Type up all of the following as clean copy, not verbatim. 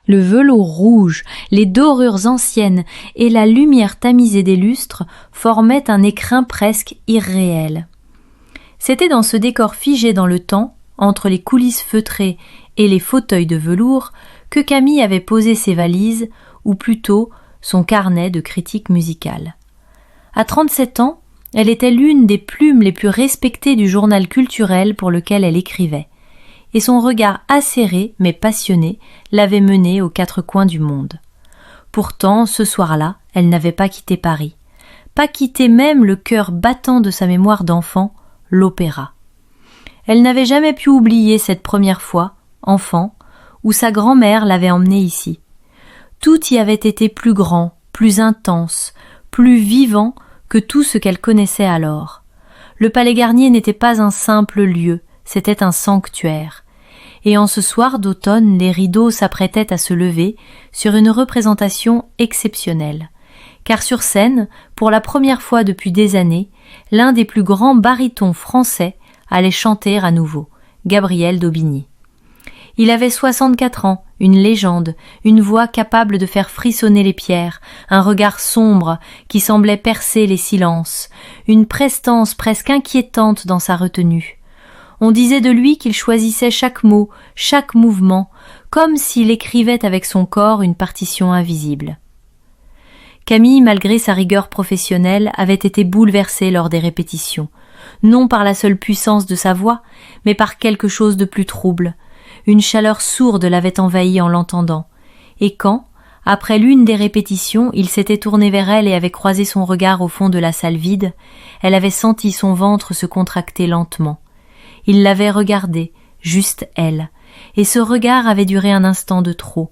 Le velours rouge, les dorures anciennes et la lumière tamisée des lustres formaient un écrin presque irréel. C'était dans ce décor figé dans le temps, entre les coulisses feutrées et les fauteuils de velours, que Camille avait posé ses valises, ou plutôt son carnet de critique musicale. À 37 ans, elle était l'une des plumes les plus respectées du journal culturel pour lequel elle écrivait, et son regard acéré mais passionné l'avait menée aux quatre coins du monde. Pourtant, ce soir-là, elle n'avait pas quitté Paris, pas quitté même le cœur battant de sa mémoire d'enfant, l'opéra. Elle n'avait jamais pu oublier cette première fois, enfant, où sa grand-mère l'avait emmenée ici. Tout y avait été plus grand, plus intense, plus vivant que tout ce qu'elle connaissait alors. Le Palais Garnier n'était pas un simple lieu, c'était un sanctuaire. Et en ce soir d'automne, les rideaux s'apprêtaient à se lever sur une représentation exceptionnelle. Car sur scène, pour la première fois depuis des années, l'un des plus grands barytons français allait chanter à nouveau, Gabriel d'Aubigny. Il avait 64 ans, une légende, une voix capable de faire frissonner les pierres, un regard sombre qui semblait percer les silences, une prestance presque inquiétante dans sa retenue. On disait de lui qu'il choisissait chaque mot, chaque mouvement, comme s'il écrivait avec son corps une partition invisible. Camille, malgré sa rigueur professionnelle, avait été bouleversée lors des répétitions, non par la seule puissance de sa voix, mais par quelque chose de plus trouble. Une chaleur sourde l'avait envahi en l'entendant, et quand, après l'une des répétitions, il s'était tourné vers elle et avait croisé son regard au fond de la salle vide, elle avait senti son ventre se contracter lentement. Il l'avait regardée, juste elle, et ce regard avait duré un instant de trop.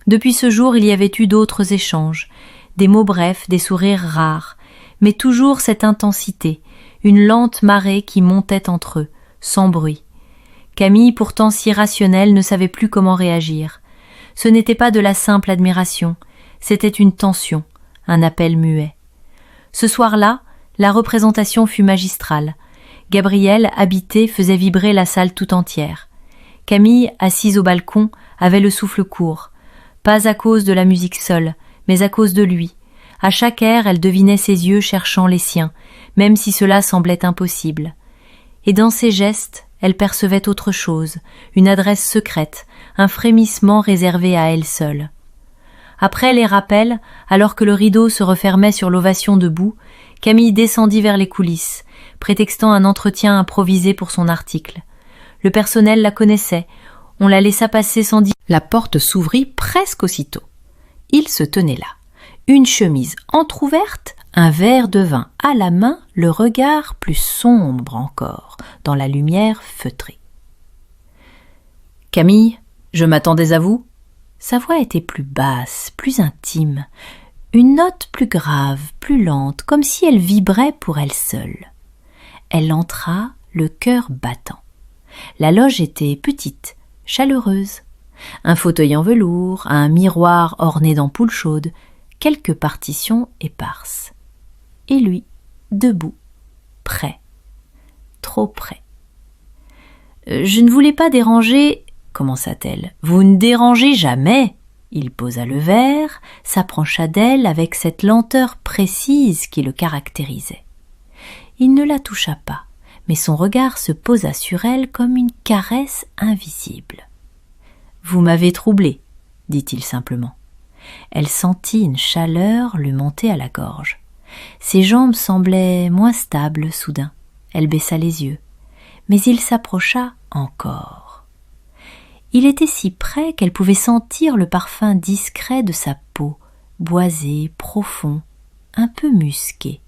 Depuis ce jour, il y avait eu d'autres échanges, des mots brefs, des sourires rares, mais toujours cette intensité, une lente marée qui montait entre eux, sans bruit. Camille, pourtant si rationnelle, ne savait plus comment réagir. Ce n'était pas de la simple admiration, c'était une tension, un appel muet. Ce soir-là, la représentation fut magistrale. Gabriel, habité, faisait vibrer la salle tout entière. Camille, assise au balcon, avait le souffle court, pas à cause de la musique seule, mais à cause de lui. À chaque air, elle devinait ses yeux cherchant les siens, même si cela semblait impossible. Et dans ses gestes, elle percevait autre chose, une adresse secrète, un frémissement réservé à elle seule. Après les rappels, alors que le rideau se refermait sur l'ovation debout, Camille descendit vers les coulisses, prétextant un entretien improvisé pour son article. Le personnel la connaissait, on la laissa passer sans dire. La porte s'ouvrit presque aussitôt. Il se tenait là, une chemise entr'ouverte, un verre de vin à la main, le regard plus sombre encore, dans la lumière feutrée. « Camille, je m'attendais à vous ?» Sa voix était plus basse, plus intime, une note plus grave, plus lente, comme si elle vibrait pour elle seule. Elle entra, le cœur battant. La loge était petite, chaleureuse. Un fauteuil en velours, un miroir orné d'ampoules chaudes, quelques partitions éparses. Et lui, debout, prêt, trop près. « Je ne voulais pas déranger, » commença-t-elle. « Vous ne dérangez jamais !» Il posa le verre, s'approcha d'elle avec cette lenteur précise qui le caractérisait. Il ne la toucha pas, mais son regard se posa sur elle comme une caresse invisible. « Vous m'avez troublée, » dit-il simplement. Elle sentit une chaleur lui monter à la gorge. Ses jambes semblaient moins stables soudain. Elle baissa les yeux. Mais il s'approcha encore. Il était si près qu'elle pouvait sentir le parfum discret de sa peau, boisé, profond, un peu musqué.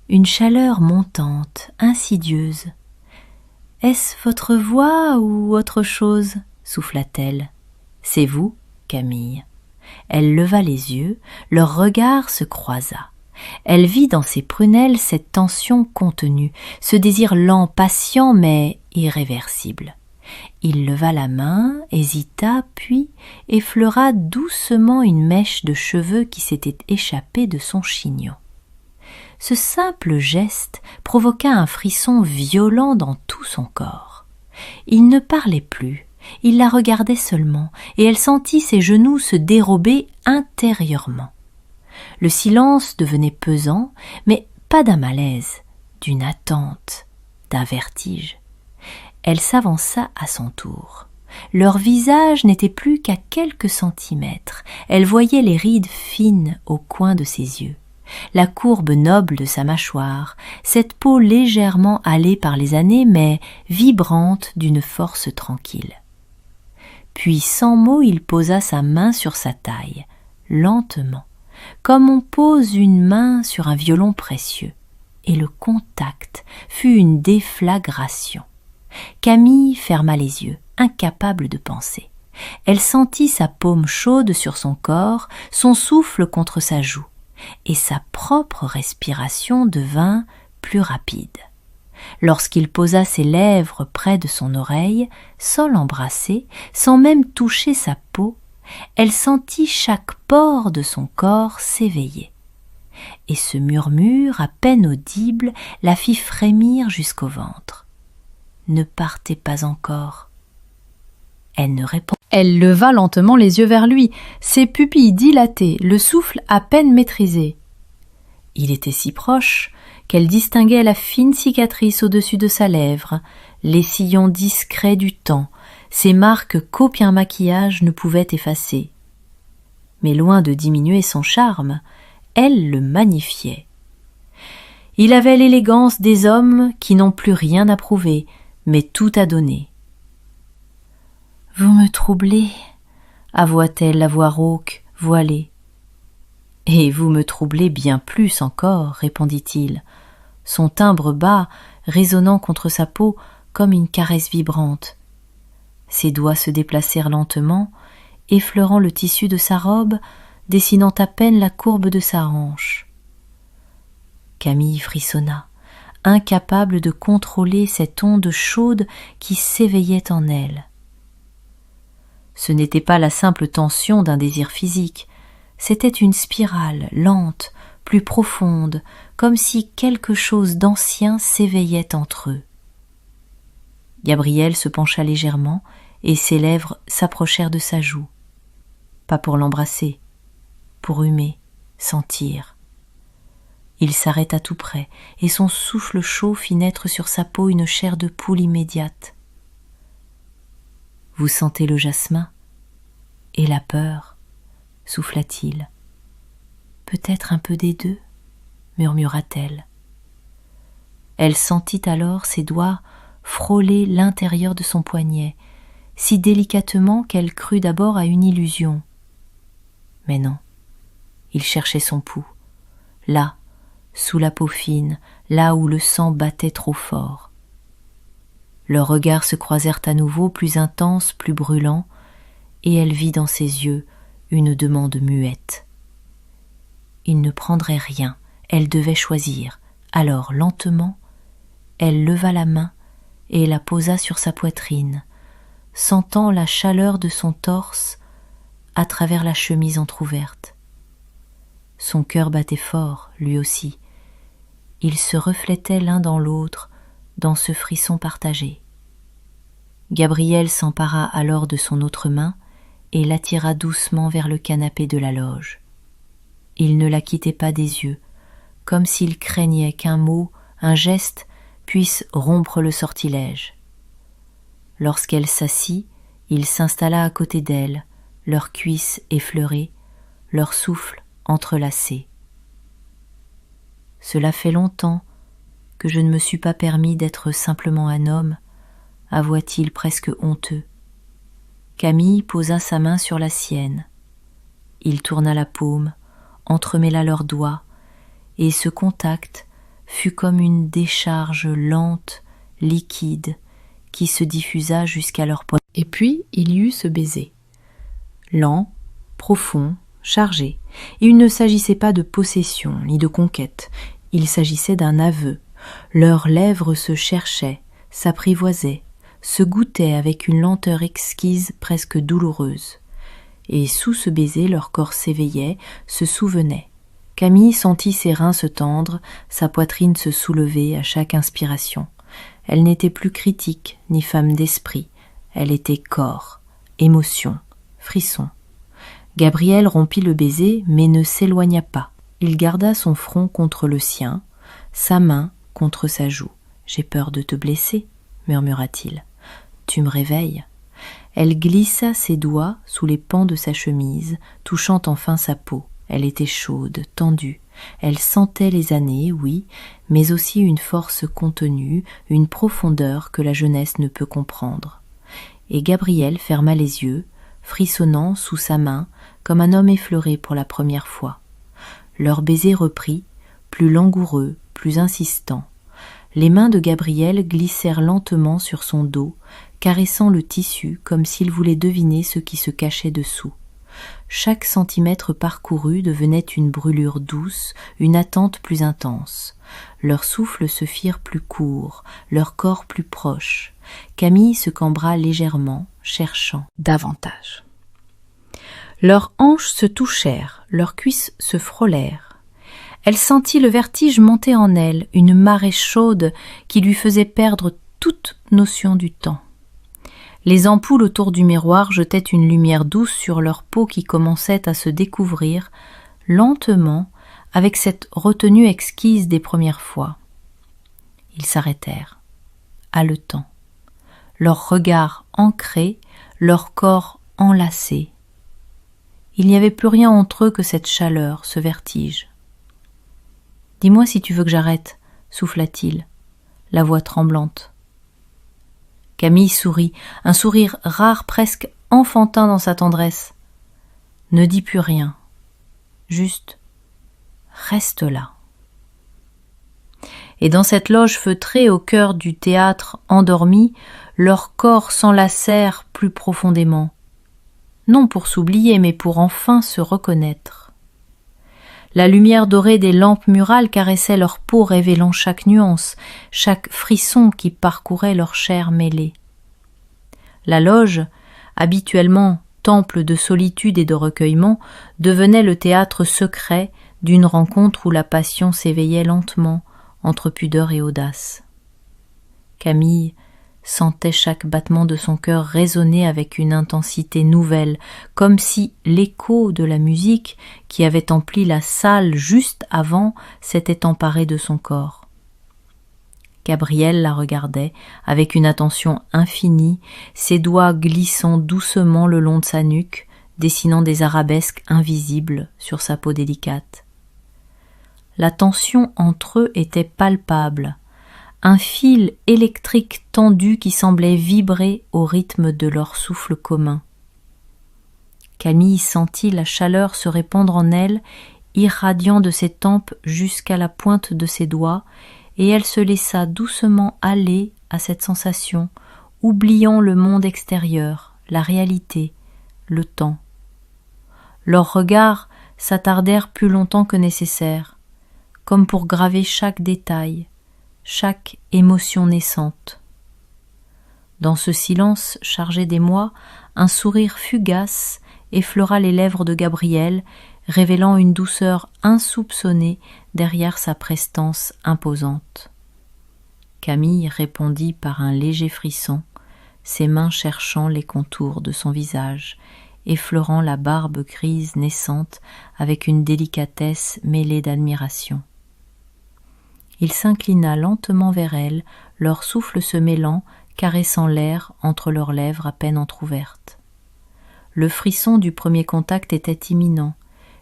Une chaleur montante, insidieuse. « Est-ce votre voix ou autre chose ?» souffla-t-elle. « C'est vous, Camille. » Elle leva les yeux, leur regard se croisa. Elle vit dans ses prunelles cette tension contenue, ce désir lent, patient mais irréversible. Il leva la main, hésita, puis effleura doucement une mèche de cheveux qui s'était échappée de son chignon. Ce simple geste provoqua un frisson violent dans tout son corps. Il ne parlait plus, Il la regardait seulement, et elle sentit ses genoux se dérober intérieurement. Le silence devenait pesant, mais pas d'un malaise, d'une attente, d'un vertige. Elle s'avança à son tour. Leur visage n'était plus qu'à quelques centimètres. Elle voyait les rides fines au coin de ses yeux, la courbe noble de sa mâchoire, cette peau légèrement hâlée par les années, mais vibrante d'une force tranquille. Puis, sans mot, il posa sa main sur sa taille, lentement, comme on pose une main sur un violon précieux, et le contact fut une déflagration. Camille ferma les yeux, incapable de penser. Elle sentit sa paume chaude sur son corps, son souffle contre sa joue, et sa propre respiration devint plus rapide. Lorsqu'il posa ses lèvres près de son oreille, sans l'embrasser, sans même toucher sa peau, elle sentit chaque pore de son corps s'éveiller. Et ce murmure à peine audible la fit frémir jusqu'au ventre. Ne partez pas encore. Elle ne répondit. Elle leva lentement les yeux vers lui, ses pupilles dilatées, le souffle à peine maîtrisé. Il était si proche qu'elle distinguait la fine cicatrice au-dessus de sa lèvre, les sillons discrets du temps, ces marques qu'aucun maquillage ne pouvait effacer. Mais loin de diminuer son charme, elle le magnifiait. Il avait l'élégance des hommes qui n'ont plus rien à prouver, mais tout à donner. « Vous me troublez » avoua-t-elle la voix rauque, voilée. « Et vous me troublez bien plus encore » répondit-il, son timbre bas résonnant contre sa peau comme une caresse vibrante. Ses doigts se déplacèrent lentement, effleurant le tissu de sa robe, dessinant à peine la courbe de sa hanche. Camille frissonna, incapable de contrôler cette onde chaude qui s'éveillait en elle. Ce n'était pas la simple tension d'un désir physique, c'était une spirale lente, plus profonde, comme si quelque chose d'ancien s'éveillait entre eux. Gabriel se pencha légèrement et ses lèvres s'approchèrent de sa joue. Pas pour l'embrasser, pour humer, sentir. Il s'arrêta tout près et son souffle chaud fit naître sur sa peau une chair de poule immédiate. « Vous sentez le jasmin et la peur » souffla-t-il. « Peut-être un peu des deux » murmura-t-elle. Elle sentit alors ses doigts frôler l'intérieur de son poignet, si délicatement qu'elle crut d'abord à une illusion. Mais non, il cherchait son pouls, là, sous la peau fine, là où le sang battait trop fort. Leurs regards se croisèrent à nouveau, plus intenses, plus brûlants, et elle vit dans ses yeux une demande muette. Il ne prendrait rien, elle devait choisir. Alors, lentement, elle leva la main et la posa sur sa poitrine, sentant la chaleur de son torse à travers la chemise entr'ouverte. Son cœur battait fort, lui aussi. Ils se reflétaient l'un dans l'autre, dans ce frisson partagé. Gabriel s'empara alors de son autre main et l'attira doucement vers le canapé de la loge. Il ne la quittait pas des yeux, comme s'il craignait qu'un mot, un geste puisse rompre le sortilège. Lorsqu'elle s'assit, il s'installa à côté d'elle, leurs cuisses effleurées, leurs souffles entrelacés. « Cela fait longtemps que je ne me suis pas permis d'être simplement un homme, » avoua-t-il presque honteux. Camille posa sa main sur la sienne. Il tourna la paume, entremêla leurs doigts, et ce contact fut comme une décharge lente, liquide, qui se diffusa jusqu'à leurs poignets. Et puis il y eut ce baiser. Lent, profond, chargé. Il ne s'agissait pas de possession ni de conquête, il s'agissait d'un aveu. Leurs lèvres se cherchaient, s'apprivoisaient, se goûtaient avec une lenteur exquise presque douloureuse. Et sous ce baiser, leur corps s'éveillait, se souvenait. Camille sentit ses reins se tendre, sa poitrine se soulever à chaque inspiration. Elle n'était plus critique ni femme d'esprit, Elle était corps, émotion, frisson. Gabriel rompit le baiser, mais ne s'éloigna pas. Il garda son front contre le sien, sa main contre sa joue. « J'ai peur de te blesser, » murmura-t-il. « Tu me réveilles. » Elle glissa ses doigts sous les pans de sa chemise, touchant enfin sa peau. Elle était chaude, tendue. Elle sentait les années, oui, mais aussi une force contenue, une profondeur que la jeunesse ne peut comprendre. Et Gabriel ferma les yeux, frissonnant sous sa main, comme un homme effleuré pour la première fois. Leur baiser reprit, plus langoureux, plus insistant. Les mains de Gabriel glissèrent lentement sur son dos, caressant le tissu comme s'il voulait deviner ce qui se cachait dessous. Chaque centimètre parcouru devenait une brûlure douce, une attente plus intense. Leurs souffles se firent plus courts, leurs corps plus proches. Camille se cambra légèrement, cherchant davantage. Leurs hanches se touchèrent, leurs cuisses se frôlèrent. Elle sentit le vertige monter en elle, une marée chaude qui lui faisait perdre toute notion du temps. Les ampoules autour du miroir jetaient une lumière douce sur leur peau qui commençait à se découvrir, lentement, avec cette retenue exquise des premières fois. Ils s'arrêtèrent, haletants, leurs regards ancrés, leurs corps enlacés. Il n'y avait plus rien entre eux que cette chaleur, ce vertige. « Dis-moi si tu veux que j'arrête, » souffla-t-il, la voix tremblante. Camille sourit, un sourire rare, presque enfantin dans sa tendresse. « Ne dis plus rien, juste reste là. » Et dans cette loge feutrée au cœur du théâtre endormi, leurs corps s'enlacèrent plus profondément, non pour s'oublier, mais pour enfin se reconnaître. La lumière dorée des lampes murales caressait leur peau, révélant chaque nuance, chaque frisson qui parcourait leur chair mêlée. La loge, habituellement temple de solitude et de recueillement, devenait le théâtre secret d'une rencontre où la passion s'éveillait lentement entre pudeur et audace. Camille sentait chaque battement de son cœur résonner avec une intensité nouvelle, comme si l'écho de la musique qui avait empli la salle juste avant s'était emparé de son corps. Gabriel la regardait avec une attention infinie, ses doigts glissant doucement le long de sa nuque, dessinant des arabesques invisibles sur sa peau délicate. La tension entre eux était palpable, un fil électrique tendu qui semblait vibrer au rythme de leur souffle commun. Camille sentit la chaleur se répandre en elle, irradiant de ses tempes jusqu'à la pointe de ses doigts, et elle se laissa doucement aller à cette sensation, oubliant le monde extérieur, la réalité, le temps. Leurs regards s'attardèrent plus longtemps que nécessaire, comme pour graver chaque détail, chaque émotion naissante. Dans ce silence chargé d'émoi, un sourire fugace effleura les lèvres de Gabriel, révélant une douceur insoupçonnée derrière sa prestance imposante. Camille répondit par un léger frisson, ses mains cherchant les contours de son visage, effleurant la barbe grise naissante avec une délicatesse mêlée d'admiration. Il s'inclina lentement vers elle, leur souffle se mêlant, caressant l'air entre leurs lèvres à peine entr'ouvertes. Le frisson du premier contact était imminent,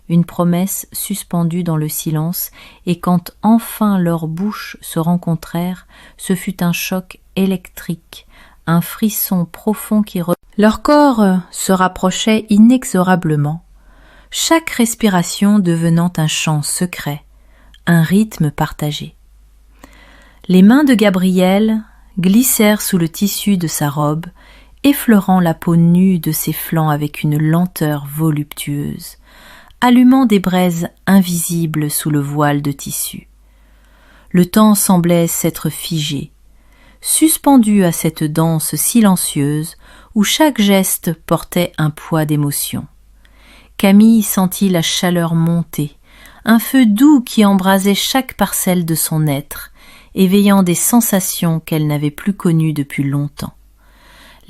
une promesse suspendue dans le silence, et quand enfin leurs bouches se rencontrèrent, ce fut un choc électrique, un frisson profond qui Leurs corps se rapprochaient inexorablement, chaque respiration devenant un chant secret, un rythme partagé. Les mains de Gabriel glissèrent sous le tissu de sa robe, effleurant la peau nue de ses flancs avec une lenteur voluptueuse, allumant des braises invisibles sous le voile de tissu. Le temps semblait s'être figé, suspendu à cette danse silencieuse où chaque geste portait un poids d'émotion. Camille sentit la chaleur monter, un feu doux qui embrasait chaque parcelle de son être, éveillant des sensations qu'elle n'avait plus connues depuis longtemps.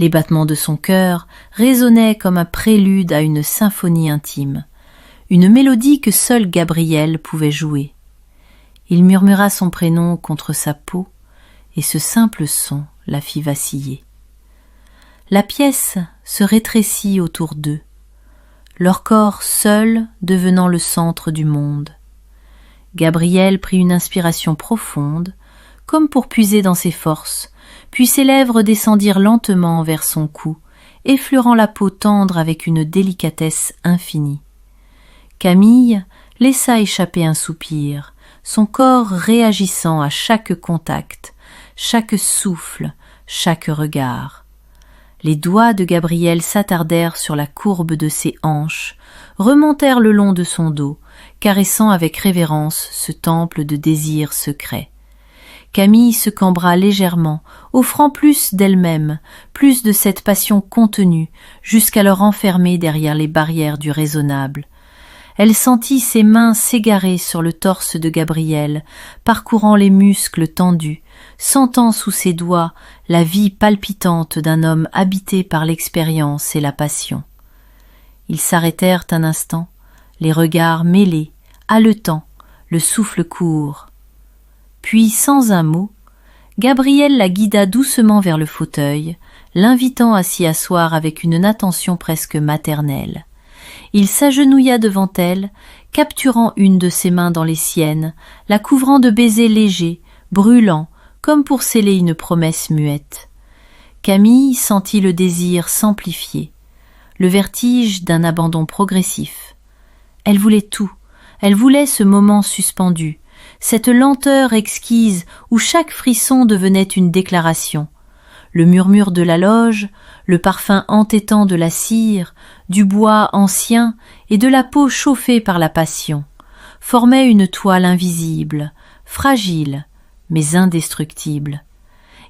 Les battements de son cœur résonnaient comme un prélude à une symphonie intime, une mélodie que seul Gabriel pouvait jouer. Il murmura son prénom contre sa peau, et ce simple son la fit vaciller. La pièce se rétrécit autour d'eux, leur corps seul devenant le centre du monde. Gabriel prit une inspiration profonde, comme pour puiser dans ses forces, puis ses lèvres descendirent lentement vers son cou, effleurant la peau tendre avec une délicatesse infinie. Camille laissa échapper un soupir, son corps réagissant à chaque contact, chaque souffle, chaque regard. Les doigts de Gabriel s'attardèrent sur la courbe de ses hanches, remontèrent le long de son dos, caressant avec révérence ce temple de désir secret. Camille se cambra légèrement, offrant plus d'elle-même, plus de cette passion contenue, jusqu'alors enfermée derrière les barrières du raisonnable. Elle sentit ses mains s'égarer sur le torse de Gabriel, parcourant les muscles tendus, sentant sous ses doigts la vie palpitante d'un homme habité par l'expérience et la passion. Ils s'arrêtèrent un instant, les regards mêlés, haletants, le souffle court. Puis, sans un mot, Gabriel la guida doucement vers le fauteuil, l'invitant à s'y asseoir avec une attention presque maternelle. Il s'agenouilla devant elle, capturant une de ses mains dans les siennes, la couvrant de baisers légers, brûlants, comme pour sceller une promesse muette. Camille sentit le désir s'amplifier, le vertige d'un abandon progressif. Elle voulait tout, elle voulait ce moment suspendu, cette lenteur exquise où chaque frisson devenait une déclaration. Le murmure de la loge, le parfum entêtant de la cire, du bois ancien et de la peau chauffée par la passion, formaient une toile invisible, fragile, mais indestructible.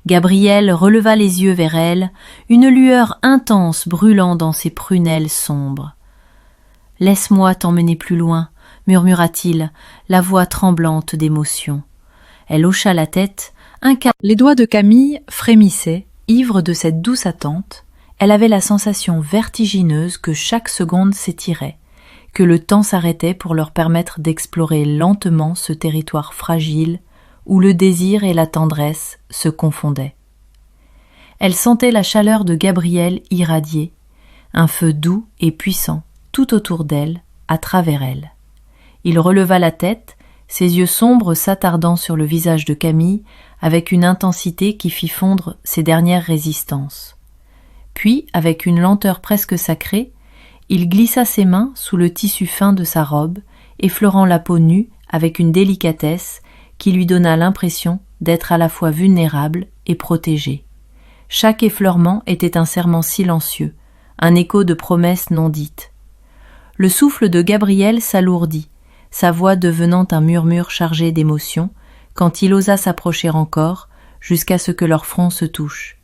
Gabriel releva les yeux vers elle, une lueur intense brûlant dans ses prunelles sombres. « Laisse-moi t'emmener plus loin », murmura-t-il, la voix tremblante d'émotion. Elle hocha la tête, Les doigts de Camille frémissaient, ivre de cette douce attente. Elle avait la sensation vertigineuse que chaque seconde s'étirait, que le temps s'arrêtait pour leur permettre d'explorer lentement ce territoire fragile où le désir et la tendresse se confondaient. Elle sentait la chaleur de Gabriel irradier, un feu doux et puissant tout autour d'elle, à travers elle. Il releva la tête, ses yeux sombres s'attardant sur le visage de Camille avec une intensité qui fit fondre ses dernières résistances. Puis, avec une lenteur presque sacrée, il glissa ses mains sous le tissu fin de sa robe, effleurant la peau nue avec une délicatesse qui lui donna l'impression d'être à la fois vulnérable et protégée. Chaque effleurement était un serment silencieux, un écho de promesses non dites. Le souffle de Gabriel s'alourdit, sa voix devenant un murmure chargé d'émotion, quand il osa s'approcher encore, jusqu'à ce que leurs fronts se touchent.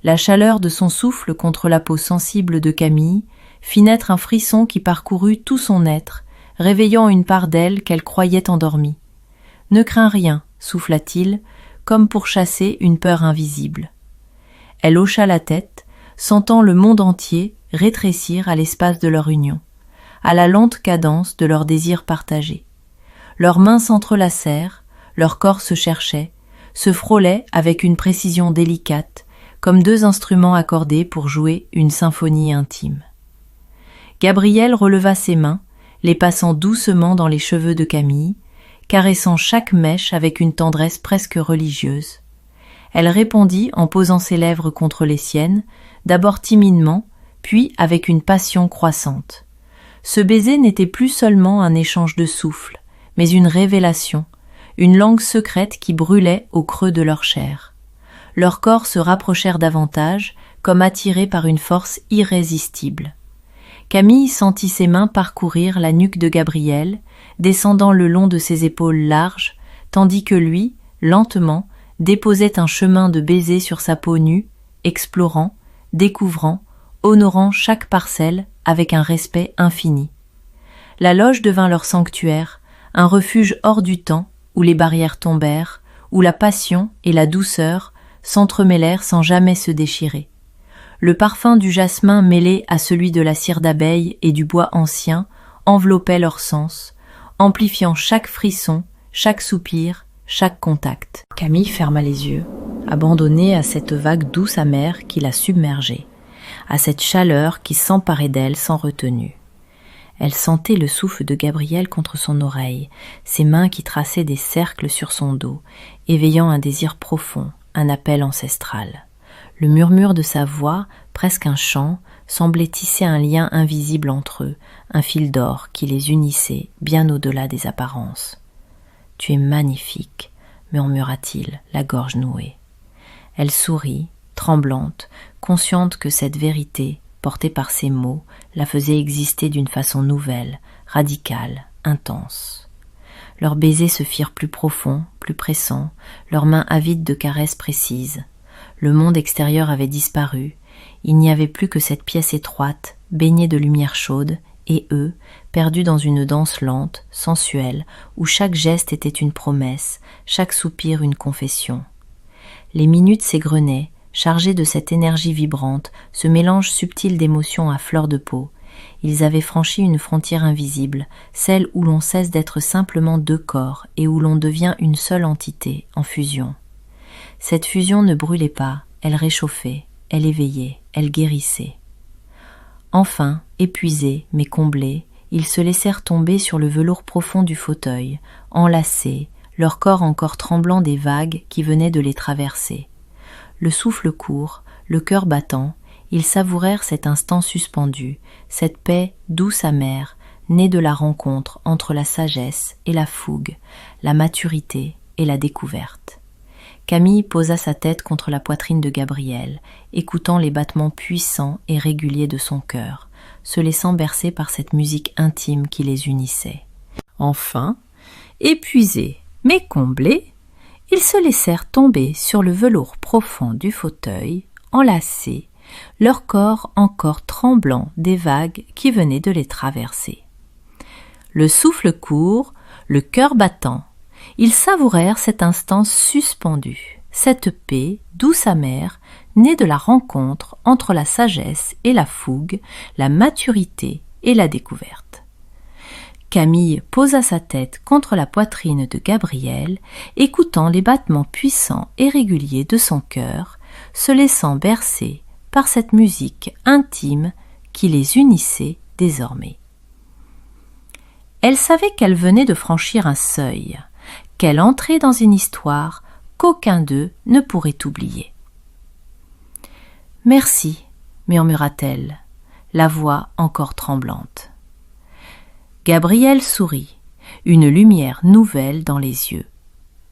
La chaleur de son souffle contre la peau sensible de Camille fit naître un frisson qui parcourut tout son être, réveillant une part d'elle qu'elle croyait endormie. « Ne crains rien », souffla-t-il, comme pour chasser une peur invisible. Elle hocha la tête, sentant le monde entier rétrécir à l'espace de leur union, à la lente cadence de leur désir partagé. Leurs mains s'entrelacèrent, leurs corps se cherchaient, se frôlaient avec une précision délicate, comme deux instruments accordés pour jouer une symphonie intime. Gabriel releva ses mains, les passant doucement dans les cheveux de Camille, caressant chaque mèche avec une tendresse presque religieuse. Elle répondit en posant ses lèvres contre les siennes, d'abord timidement, puis avec une passion croissante. Ce baiser n'était plus seulement un échange de souffles, mais une révélation, une langue secrète qui brûlait au creux de leur chair. Leurs corps se rapprochèrent davantage, comme attirés par une force irrésistible. Camille sentit ses mains parcourir la nuque de Gabriel, descendant le long de ses épaules larges, tandis que lui, lentement, déposait un chemin de baisers sur sa peau nue, explorant, découvrant, honorant chaque parcelle avec un respect infini. La loge devint leur sanctuaire, un refuge hors du temps, où les barrières tombèrent, où la passion et la douceur s'entremêlèrent sans jamais se déchirer. Le parfum du jasmin mêlé à celui de la cire d'abeille et du bois ancien enveloppait leurs sens, amplifiant chaque frisson, chaque soupir, chaque contact. Camille ferma les yeux, abandonnée à cette vague douce amère qui la submergeait, à cette chaleur qui s'emparait d'elle sans retenue. Elle sentait le souffle de Gabriel contre son oreille, ses mains qui traçaient des cercles sur son dos, éveillant un désir profond, un appel ancestral. Le murmure de sa voix, presque un chant, semblait tisser un lien invisible entre eux, un fil d'or qui les unissait bien au-delà des apparences. « Tu es magnifique », murmura-t-il, la gorge nouée. Elle sourit, tremblante, consciente que cette vérité, portée par ces mots, la faisait exister d'une façon nouvelle, radicale, intense. Leurs baisers se firent plus profonds, plus pressants, leurs mains avides de caresses précises. Le monde extérieur avait disparu, il n'y avait plus que cette pièce étroite, baignée de lumière chaude, et eux, perdus dans une danse lente, sensuelle, où chaque geste était une promesse, chaque soupir une confession. Les minutes s'égrenaient, chargés de cette énergie vibrante, ce mélange subtil d'émotions à fleur de peau. Ils avaient franchi une frontière invisible, celle où l'on cesse d'être simplement deux corps et où l'on devient une seule entité, en fusion. Cette fusion ne brûlait pas, elle réchauffait, elle éveillait, elle guérissait. Enfin, épuisés, mais comblés, ils se laissèrent tomber sur le velours profond du fauteuil, enlacés, leur corps encore tremblant des vagues qui venaient de les traverser. Le souffle court, le cœur battant, ils savourèrent cet instant suspendu, cette paix douce amère, née de la rencontre entre la sagesse et la fougue, la maturité et la découverte. Camille posa sa tête contre la poitrine de Gabriel, écoutant les battements puissants et réguliers de son cœur, se laissant bercer par cette musique intime qui les unissait. Enfin, épuisés mais comblés, ils se laissèrent tomber sur le velours profond du fauteuil, enlacés, leur corps encore tremblant des vagues qui venaient de les traverser. Le souffle court, le cœur battant, ils savourèrent cet instant suspendu, cette paix douce amère, née de la rencontre entre la sagesse et la fougue, la maturité et la découverte. Camille posa sa tête contre la poitrine de Gabriel, écoutant les battements puissants et réguliers de son cœur, se laissant bercer par cette musique intime qui les unissait désormais. Elle savait qu'elle venait de franchir un seuil, qu'elle entrait dans une histoire qu'aucun d'eux ne pourrait oublier. « Merci » murmura-t-elle, la voix encore tremblante. Gabriel sourit, une lumière nouvelle dans les yeux.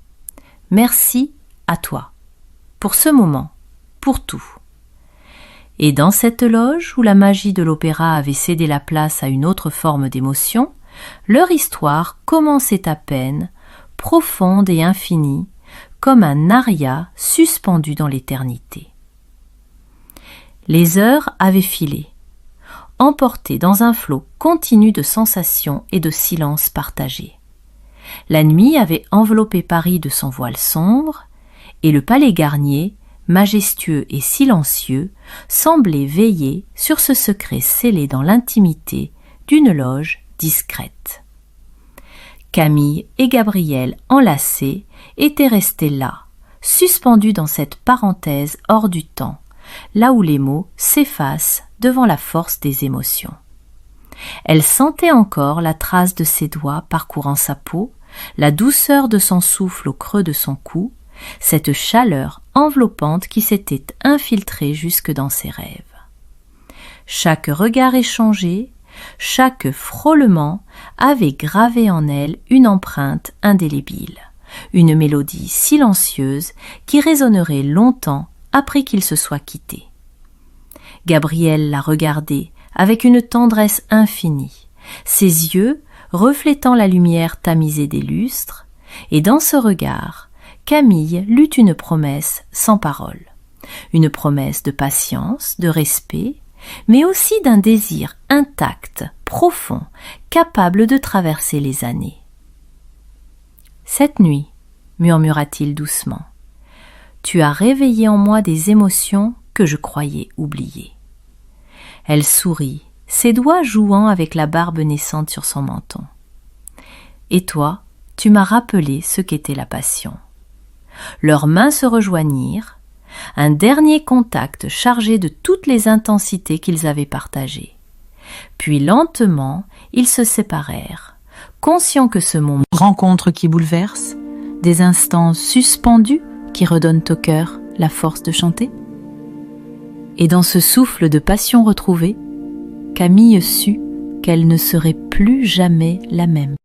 « Merci à toi, pour ce moment, pour tout. » Et dans cette loge où la magie de l'opéra avait cédé la place à une autre forme d'émotion, leur histoire commençait à peine, profonde et infinie, comme un aria suspendu dans l'éternité. Les heures avaient filé, emportées dans un flot continu de sensations et de silences partagés. La nuit avait enveloppé Paris de son voile sombre, et le palais Garnier, majestueux et silencieux, semblait veiller sur ce secret scellé dans l'intimité d'une loge discrète. Camille et Gabriel, enlacés, étaient restés là, suspendus dans cette parenthèse hors du temps, là où les mots s'effacent devant la force des émotions. Elle sentait encore la trace de ses doigts parcourant sa peau, la douceur de son souffle au creux de son cou, cette chaleur enveloppante qui s'était infiltrée jusque dans ses rêves. Chaque regard échangé, chaque frôlement avait gravé en elle une empreinte indélébile, une mélodie silencieuse qui résonnerait longtemps après qu'ils se soient quittés. Gabriel la regardait avec une tendresse infinie, ses yeux reflétant la lumière tamisée des lustres, et dans ce regard, Camille lut une promesse sans parole, une promesse de patience, de respect, mais aussi d'un désir intact, profond, capable de traverser les années. « Cette nuit, murmura-t-il doucement, tu as réveillé en moi des émotions que je croyais oublié. Elle sourit, ses doigts jouant avec la barbe naissante sur son menton. Et toi, tu m'as rappelé ce qu'était la passion. Leurs mains se rejoignirent, un dernier contact chargé de toutes les intensités qu'ils avaient partagées. Puis lentement, ils se séparèrent, conscients que ce moment, rencontre qui bouleverse, des instants suspendus qui redonnent au cœur la force de chanter. Et dans ce souffle de passion retrouvée, Camille sut qu'elle ne serait plus jamais la même.